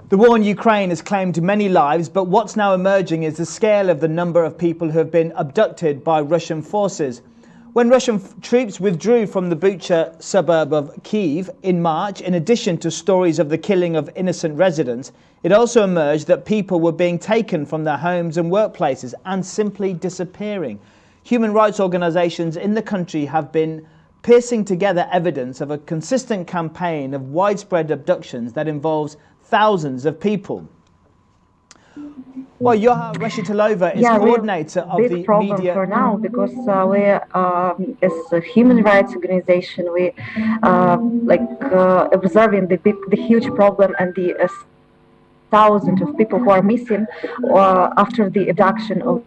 The war in Ukraine has claimed many lives, but what's now emerging is the scale of the number of people who have been abducted by Russian forces. When Russian troops withdrew from the Bucha suburb of Kyiv in March, in addition to stories of the killing of innocent residents, it also emerged that people were being taken from their homes and workplaces and simply disappearing. Human rights organizations in the country have been piecing together evidence of a consistent campaign of widespread abductions that involves thousands of people. Well, Yoha Reshitilova is coordinator of the media. For now, because we, as a human rights organization, we observing the huge problem and the thousands of people who are missing after the abduction of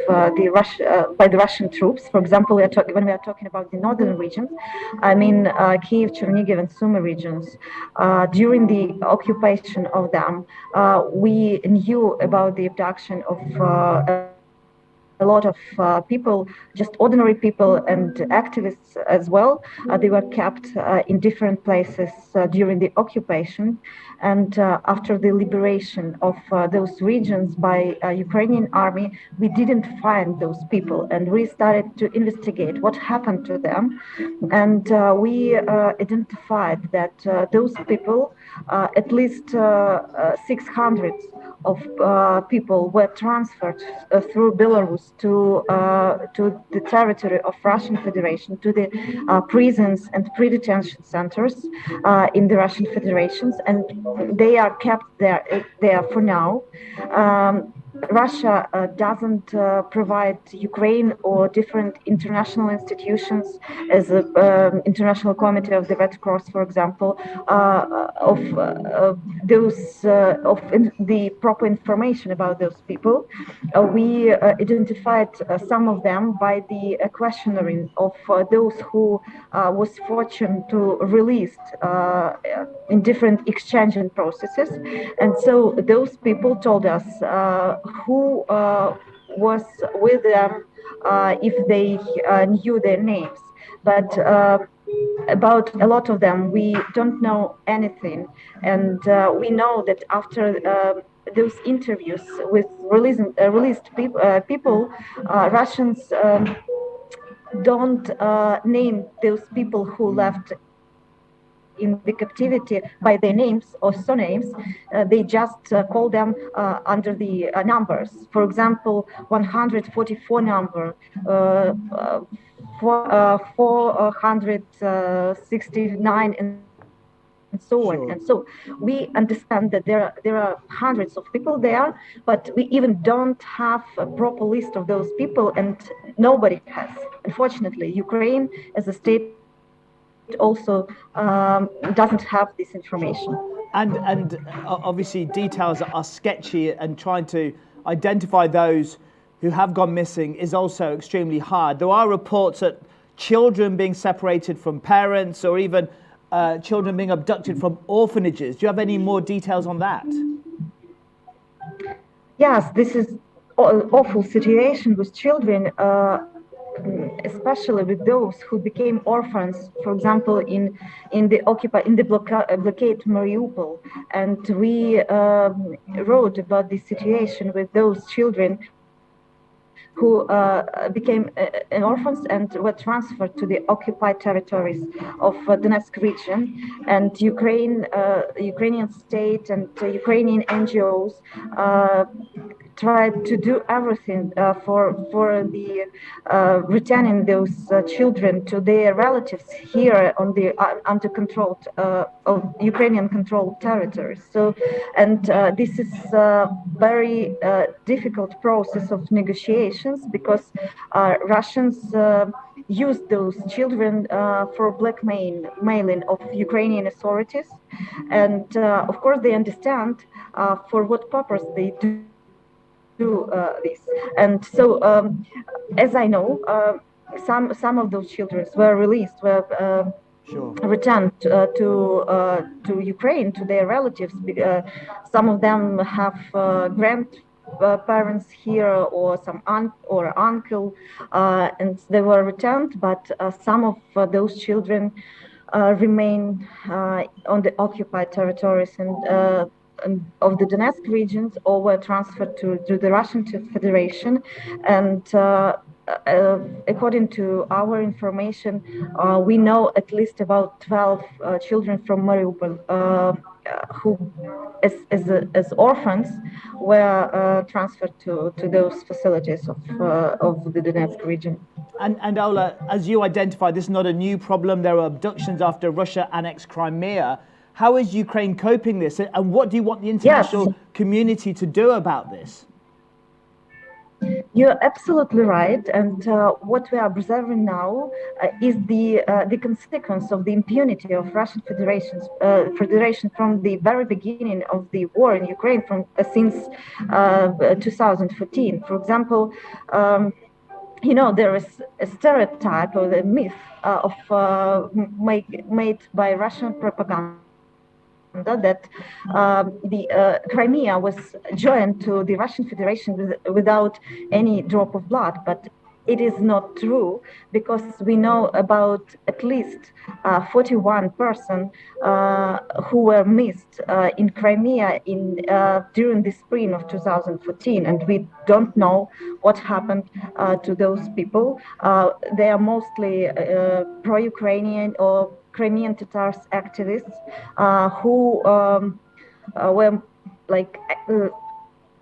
by the Russian troops. For example, when we are talking about the northern regions, I mean Kyiv, Chernihiv, and Sumy regions. During the occupation of them, we knew about the abduction of a lot of people, just ordinary people and activists as well. They were kept in different places during the occupation. And after the liberation of those regions by Ukrainian army, we didn't find those people. And we started to investigate what happened to them. And we identified that those people, at least 600 of people were transferred through Belarus to the territory of Russian Federation, to the prisons and pre-detention centers in the Russian Federations, and they are kept there for now. Russia doesn't provide Ukraine or different international institutions, as the International Committee of the Red Cross, for example, of the proper information about those people. We identified some of them by the questioning of those who was fortunate to released in different exchanging processes, and so those people told us who was with them, if they knew their names. But about a lot of them, we don't know anything. And we know that after those interviews with released people, Russians don't name those people who left in the captivity by their names or surnames. They just call them under the numbers. For example, 144 number, 469, and so on. And so we understand that there are hundreds of people there, but we even don't have a proper list of those people, and nobody has. Unfortunately, Ukraine as a state also doesn't have this information. And obviously details are sketchy, and trying to identify those who have gone missing is also extremely hard. There are reports that children being separated from parents, or even children being abducted from orphanages. Do you have any more details on that? Yes, this is an awful situation with children, especially with those who became orphans, for example, in the blockade Mariupol. And we wrote about this situation with those children who became orphans and were transferred to the occupied territories of Donetsk region. And Ukrainian state and Ukrainian NGOs tried to do everything for the returning those children to their relatives here on the under controlled of Ukrainian controlled territories. So, and this is a very difficult process of negotiations, because Russians use those children for blackmailing of Ukrainian authorities, and of course they understand for what purpose they do this. And so, as I know, some of those children were released, were returned to Ukraine, to their relatives. Some of them have grandparents here, or some aunt or uncle, and they were returned. But some of those children remain on the occupied territories, and of the Donetsk regions or were transferred to the Russian Federation. And according to our information, we know at least about 12 children from Mariupol who, as orphans, were transferred to those facilities of the Donetsk region. And Ola, as you identified, this is not a new problem. There are abductions after Russia annexed Crimea. How is Ukraine coping this? And what do you want the international community to do about this? You're absolutely right. And what we are observing now is the consequence of the impunity of Russian Federation from the very beginning of the war in Ukraine, since 2014. For example, there is a stereotype or a myth made by Russian propaganda that the Crimea was joined to the Russian Federation without any drop of blood, but it is not true, because we know about at least 41 persons who were missed in Crimea during the spring of 2014, and we don't know what happened to those people. They are mostly pro-Ukrainian or Crimean Tatars activists who were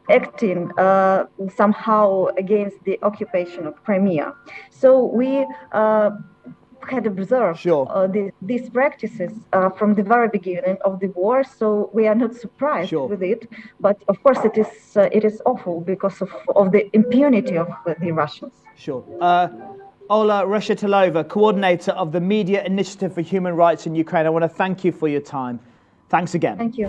acting somehow against the occupation of Crimea. So we had observed these practices from the very beginning of the war, so we are not surprised with it. But of course, it is awful because of the impunity of the Russians. Ola Reshetilova, coordinator of the Media Initiative for Human Rights in Ukraine, I want to thank you for your time. Thanks again. Thank you.